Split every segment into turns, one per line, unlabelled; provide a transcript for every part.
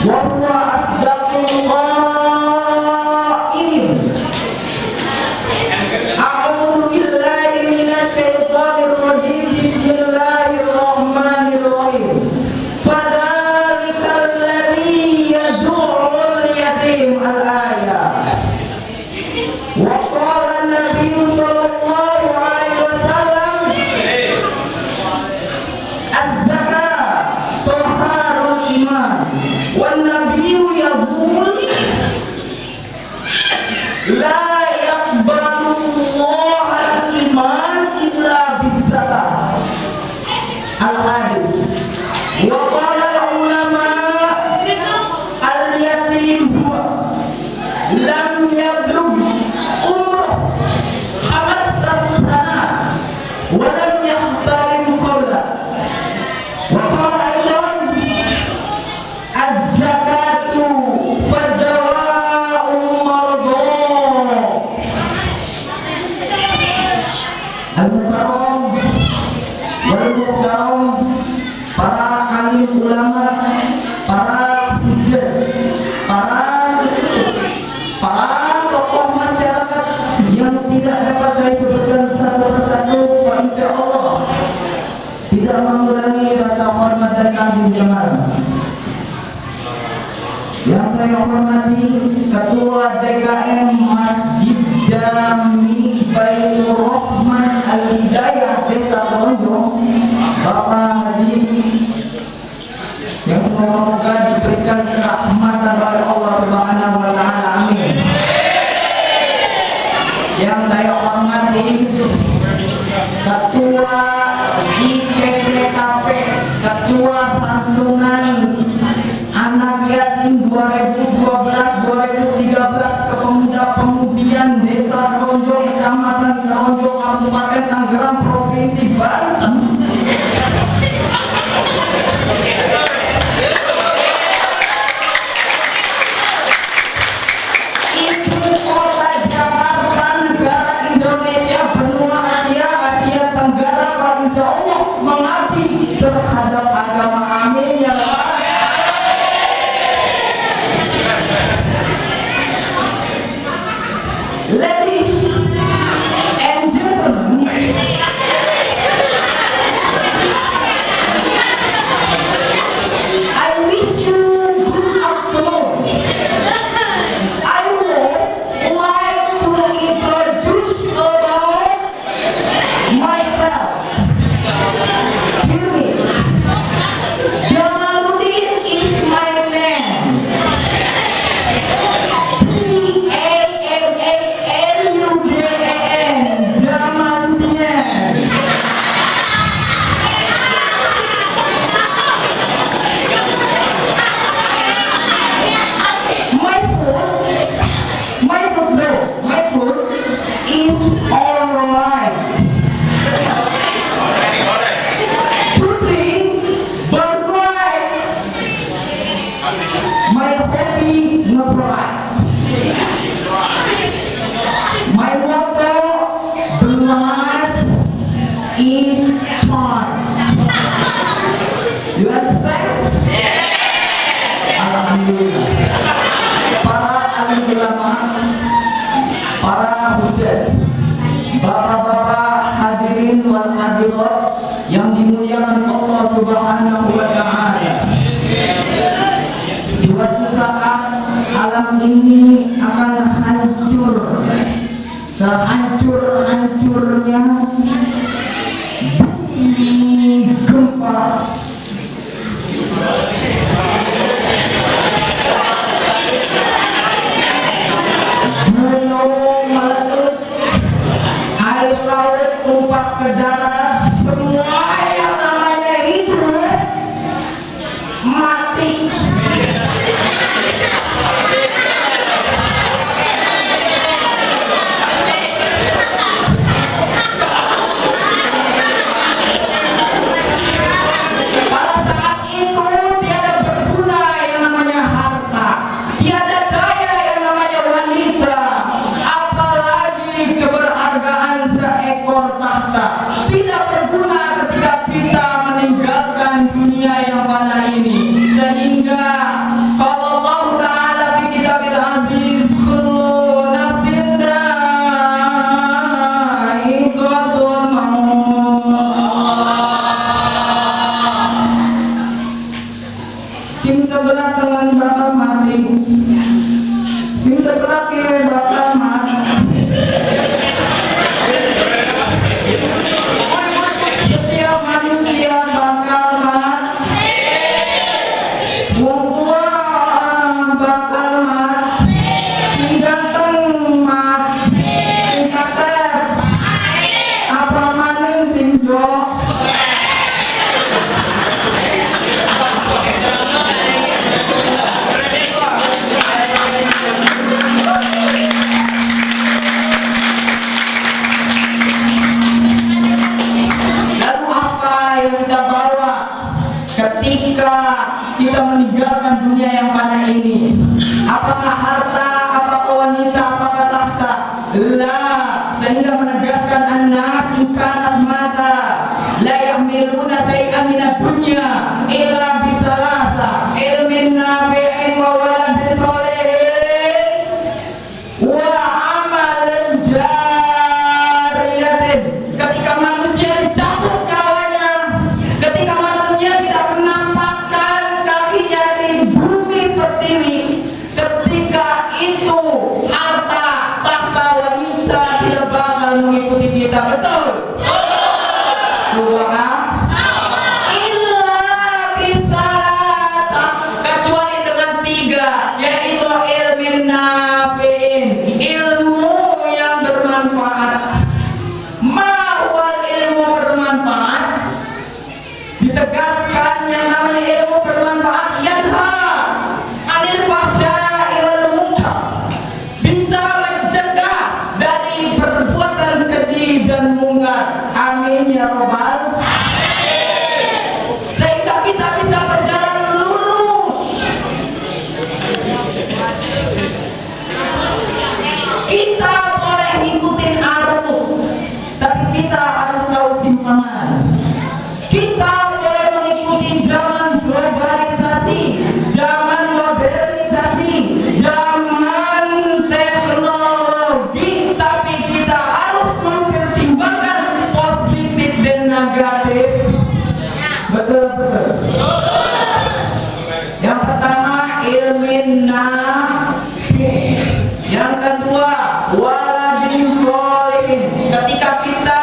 وهو أصدق القائلين. أعوذ بالله من الشيطان الرجيم. بسم الله الرحمن الرحيم. فذلك الذي يدع اليتيم. الآية. وقال النبي صلى الله عليه وسلم الزكاة طهار الإيمان. والنبي يقول لا يقبل الله الإيمان إلا بالزكاة. الحديث. وقال العلماء اليتيم هو لم يبلغ عمره 15 سنة ولم يحترم قبله. وقال أيضا الزكاة فدواء المرضى. Al-Mukarram wal-Mukarram, para alim ulama, para hujjah, para tokoh masyarakat yang tidak dapat saya sebutkan satu persatu, insya Allah tidak mengurangi rasa hormat dan kagum jemaah. Yang saya hormati Ketua DKM Masjid Jami Baitur Rahman Al-Hidayah Desa Keronjong, Bapak Haji, yang semoga diberikan rahmatan oleh Allah Subhanahu wa Ta'ala. Amin. Yang saya hormati Ketua IPPKP, Ketua Santunan Anak Yatim 2012-2013 Kepemuda-Pemudian Desa Keronjong, Kecamatan Keronjong, Kabupaten Tangerang, Provinsi Banten. Ibu Kota Jakarta, negara Indonesia, benua Asia Tenggara, insya Allah mengabdi terhadap agama. Amin ya Allah. Ladies and gentlemen, I wish you good afternoon. I would like to introduce about myself. Hear me. Jamaluddin is my name. My motto, blood is fine. You understand? Alhamdulillah. Para alim ulama, para hujjah, bapak-bapak hadirin wal hadirat yang dimuliakan Allah Subhanahu wa Ta'ala. Suatu saat alam ini akan hancur, sehancur-hancurnya bumi gempa. Gunung meletus, air laut tumpah ke darat, semua yang namanya hidup mati. Sing sebelah teman bakal mati. Sing sebelah kiri bakal mati. Setiap manusia bakal mati. Wong tua bakal mati. Sing ganteng mati. Sing kater apa maning sing jok. Ketika kita meninggalkan dunia yang fana ini, apakah harta, apakah wanita, apakah tahta? La, sehingga menegaskan an-nas kanat mata la yahmiluna shay'an min ad-dunya illa bi thalatha ilmin nafi'in wa waladin shalihin wa amalin jariyatin. Ketika manusia dicabut nyawanya, ketika manusia tidak menampakkan kakinya di bumi pertiwi, ketika itu harta, tahta, wanita tidak bakal mengikuti kita. Betul? Illa bisalata, kecuali dengan tiga, yaitu ilmin nafi'in, ilmu yang bermanfaat. Mahwal ilmu bermanfaat, ditegaskan yang namanya ilmu bermanfaat yanha anil fahsya'i wal munkar, bisa mencegah dari perbuatan keji dan mungkar. Amin ya rabbal alamin. Sehingga kita bisa berjalan lurus. Kita boleh ngikutin arus, tapi kita harus tahu timbangan. Kita boleh mengikuti zaman globalisasi, zaman modernisasi, zaman teknologi, tapi kita harus mempertimbangkan positif dan negatif. Betul. Yang pertama ilmin nafi'. Yang kedua waladin sholihin. Ketika kita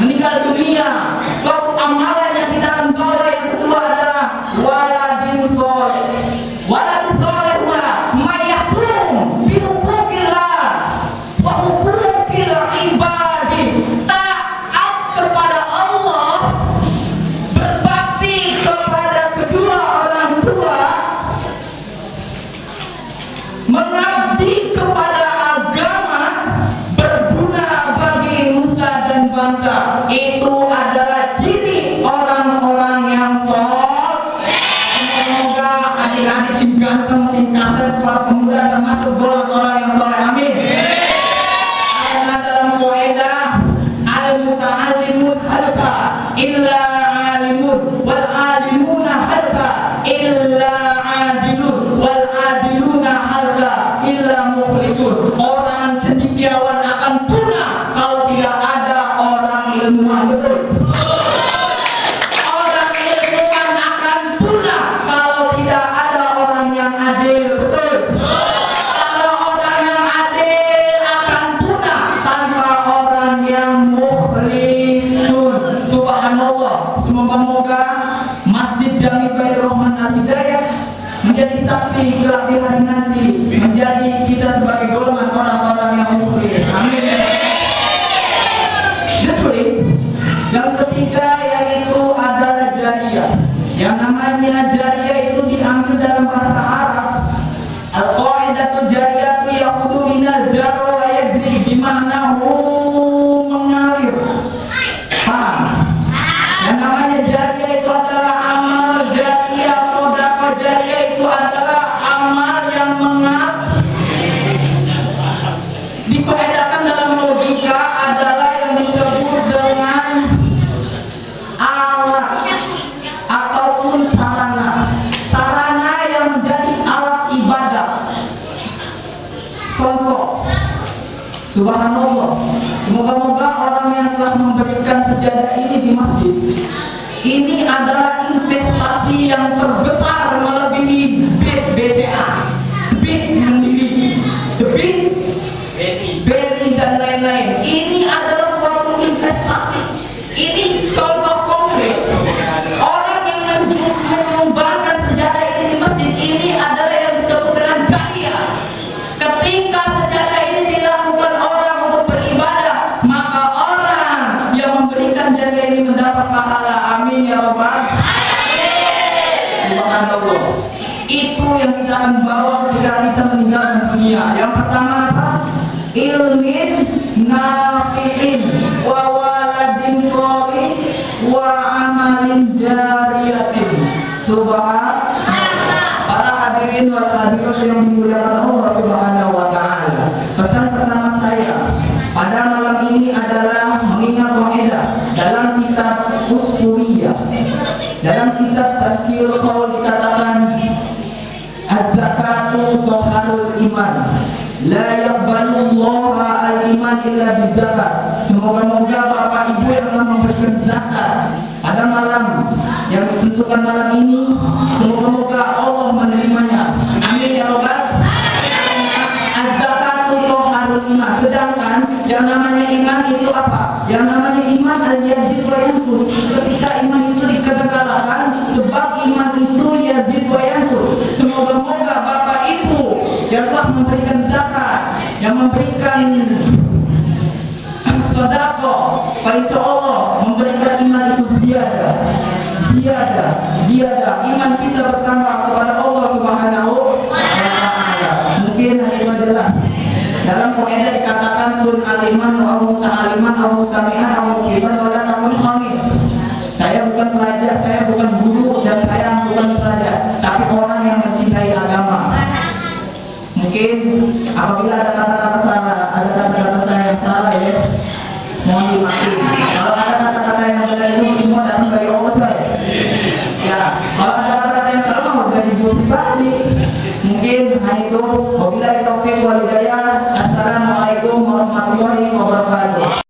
meninggal dunia, amalan yang kita peroleh yang kedua adalah waladin sholih. Waladin sholih mayahkum bi hukukillah wa hukukil ibadi. Taat kepada Allah, berbakti kepada kedua orang tua, mengabdi kepada agama, berguna bagi nusa dan bangsa. Itu adalah ciri orang-orang yang soleh. Semoga adik-adik sing ganteng, sing kaset, para pemuda termasuk golongan orang yang soleh. Amin. Karena dalam kaidah al-muta'allimun halqa illa alimun wal alimuna halqa illa adilun wal adiluna halqa illa mukhlisun. Orang cendekiawan akan punah kalau tidak ada orang ilmuwan. Betul? Orang ilmuwan akan punah kalau tidak ada orang yang adil. Betul? Kalau orang yang adil akan punah tanpa orang yang mukhlisun. Subhanallah. Semoga-moga Masjid Jami Baitur Rahman Al-Hidayah menjadi saksi kelak di hari nanti, menjadi kita sebagai golongan orang-orang yang mukhlis. Amin. Yang ketiga yaitu adalah jariyah. Yang namanya jariyah itu diambil dalam bahasa Arab. Al-qaidatu jariyatu yaqudu minal jarra wa yajri, bima'nahu mengalir. Paham? Yang namanya jariyah itu adalah amal jariyah, sedekah jariyah itu adalah amal yang mengalir. Dikaedakan dalam logika adalah yang disebut dengan alat ataupun sarana yang menjadi alat ibadah. Contoh, subhanallah, semoga-moga orang yang telah memberikan sejadah ini di masjid Ini adalah investasi yang terbesar melebihi BCA, BIT Mandiri, BRI dan lain-lain. Ini adalah suatu investasi. Ini contoh konkret orang yang menyumbangkan sejadah ini di masjid. Ini adalah yang disebut dengan jariah. Ketika sejadah ini dilakukan orang untuk beribadah, maka orang yang memberikan jariah ini mendapat pahala. Amin ya Rabbal alamin. Subhanallah. Itu yang kita akan bawa ketika kita meninggalkan dunia. Yang pertama apa? Ilmin nafi'in wa waladin sholih wa amalin jariyatin. Subhanallah. Para hadirin wal hadirat yang dimuliakan Allah Subhanahu wa taala. Pesan pertama saya pada malam ini adalah mengingat kaidah dalam kitab Usuliyah. Dalam kitab Tazkirul Qaul dikatakan az-zakatu thaharul iman. La yaqbalullahu al-iman illa bizakat. Semoga-moga Bapak Ibu yang telah memberikan zakat pada malam yang ditentukan malam ini, semoga-moga Allah menerimanya. Amin ya Rabbal alamin. Az-zakatu thaharul iman. Sedangkan yang namanya iman itu apa? Yang namanya iman al-yazid wa yanqus. Ketika iman itu dikatakan, sebab iman itu yazid wa yanqus. Semoga-moga Bapak Ibu yang telah memberikan zakat, yang memberikan sedekah, insya Allah memberikan iman itu ziyadah. Iman kita bertambah kepada Allah Subhanahu wa taala. Mungkin hanya itu adalah dalam kaidah dikatakan kun aliman wa muta'aliman wa mustami'an wa muqiman wa la takun khamil. Saya bukan pelajar, saya bukan guru, dan saya bukan pelajar, tapi orang yang mencintai agama. Mungkin apabila ada kata-kata salah, ada kata-kata saya yang salah ya, mohon dimaklumi. Kalau ada kata-kata yang benar itu semua datang dari Allah saya. Ya, kalau ada kata-kata yang salah mau dari ibu pribadi. Mungkin hanya itu. Wabillahi taufiq wal hidayah.